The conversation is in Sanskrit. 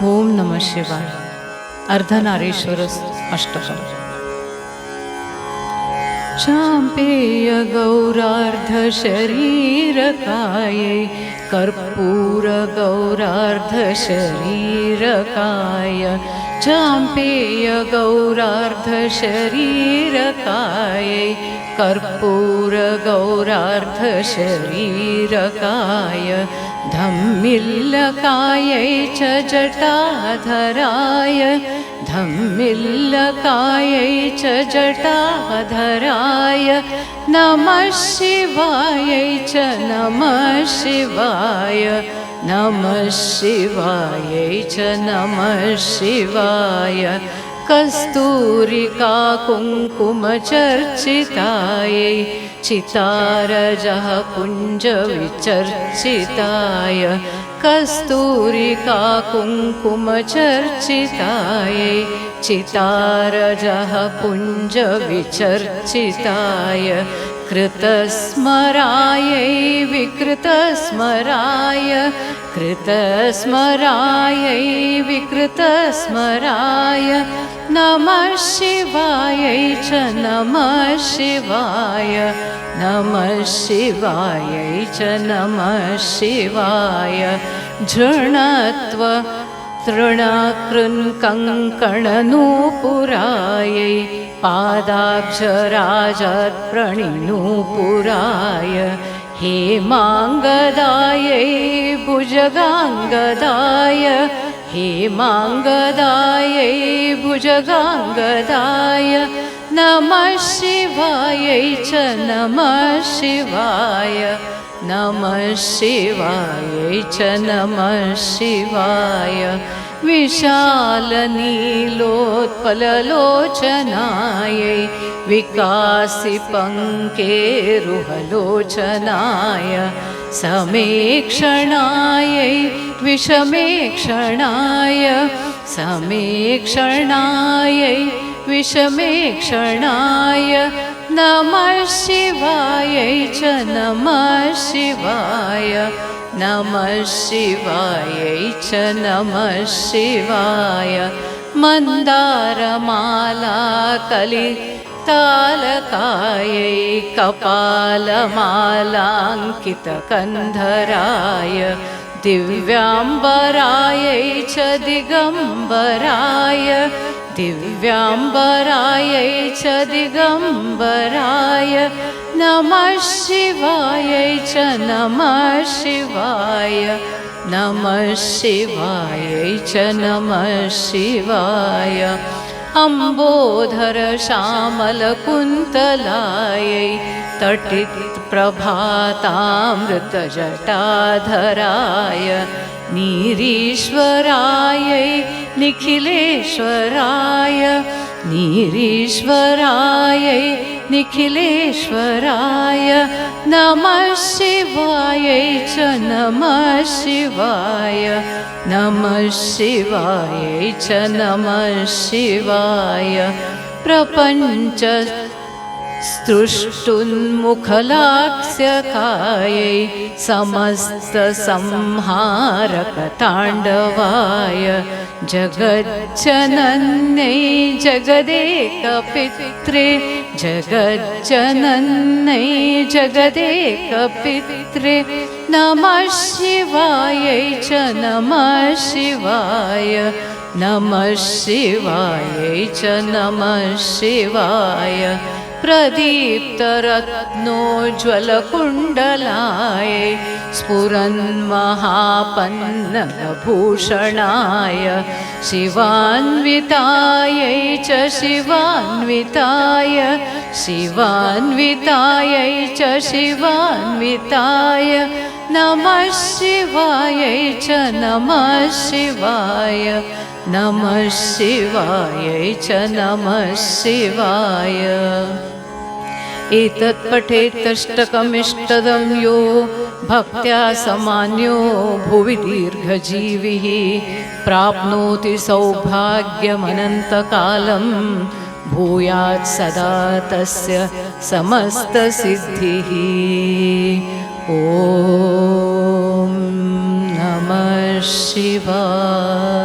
ओम नमः शिवाय. अर्धनारीश्वर अष्टकम्. चाम्पेय गौरार्ध शरीरकायै कर्पूर गौरार्ध शरीरकाय. चाम्पेय गौरार्ध शरीरकायै कर्पूर गौरार्ध शरीरकाय. धम्मिल्लकायै च जटाधराय. धम्मिल्लकायै च जटाधराय. नमः शिवायै च नमः शिवाय. नमः शिवायै च नमः शिवाय. कस्तूरिका कुङ्कुमचर्चितायै चितारजः कुञ्जविचर्चिताय. कस्तूरिका कुङ्कुमचर्चितायै चितारजः कुञ्जविचर्चिताय. कृतस्मरायै विकृतस्मराय. कृतस्मरायै विकृतस्मराय. नमः शिवायै च नमः शिवाय. नमः शिवायै च नमः शिवाय. झृणत्व तृणकृन्कङ्कणनूपुरायै पादाक्षराजात् प्रणिनूपुराय. हेमाङ्गदायै भुजगाङ्गदाय. हेमाङ्गदायै भुजगाङ्गदाय. नमः शिवायै च नमः शिवाय. नमः शिवायै च नमः शिवाय. विशालनीलोत्पललोचनायै विकासिपङ्केरुहलोचनाय. समेक्षणायै विषमेक्षणाय. समेक्षणायै विषमेक्षणाय. नमः शिवायै च नमः शिवाय. नमः शिवायै च नमः शिवाय. मन्दारमाला कलितालकायै कपालमालाङ्कितकन्धराय. दिव्याम्बरायै च दिगम्बराय. दिव्याम्बरायै च दिगम्बराय. नमः शिवायै च नमः शिवाय. नमः शिवायै च नमः शिवाय. अम्बोधरश्यामलकुन्तलायै तटित्प्रभातामृतजटाधराय. नीरीश्वरायै निखिलेश्वराय. नीरीश्वरायै निखिलेश्वराय. नमः शिवायै च नमः शिवाय. नमः शिवायै च नमः शिवाय. प्रपञ्च स्तुष्टुन्मुखलाक्ष्यकायै समस्तसंहारकताण्डवाय. जगज्जनन्यै जगदेकपित्रे. जगज्जनन्यै जगदेकपित्रे. नमः शिवायै च नमः शिवाय. नमः शिवायै च नमः शिवाय. प्रदीप्तरत्नोज्ज्वलकुण्डलाय स्फुरन्महापन्नभूषणाय. शिवान्वितायै च शिवान्विताय. शिवान्वितायै च शिवान्विताय. नमः शिवायै च नमः शिवाय. नमः शिवायै च नमः शिवाय. एतत् पठेत्तष्टकमिष्टदं यो भक्त्या समान्यो भुवि दीर्घजीविः प्राप्नोति सौभाग्यमनन्तकालं. भूयात् सदा तस्य समस्तसिद्धिः. ॐ नमः शिवाय.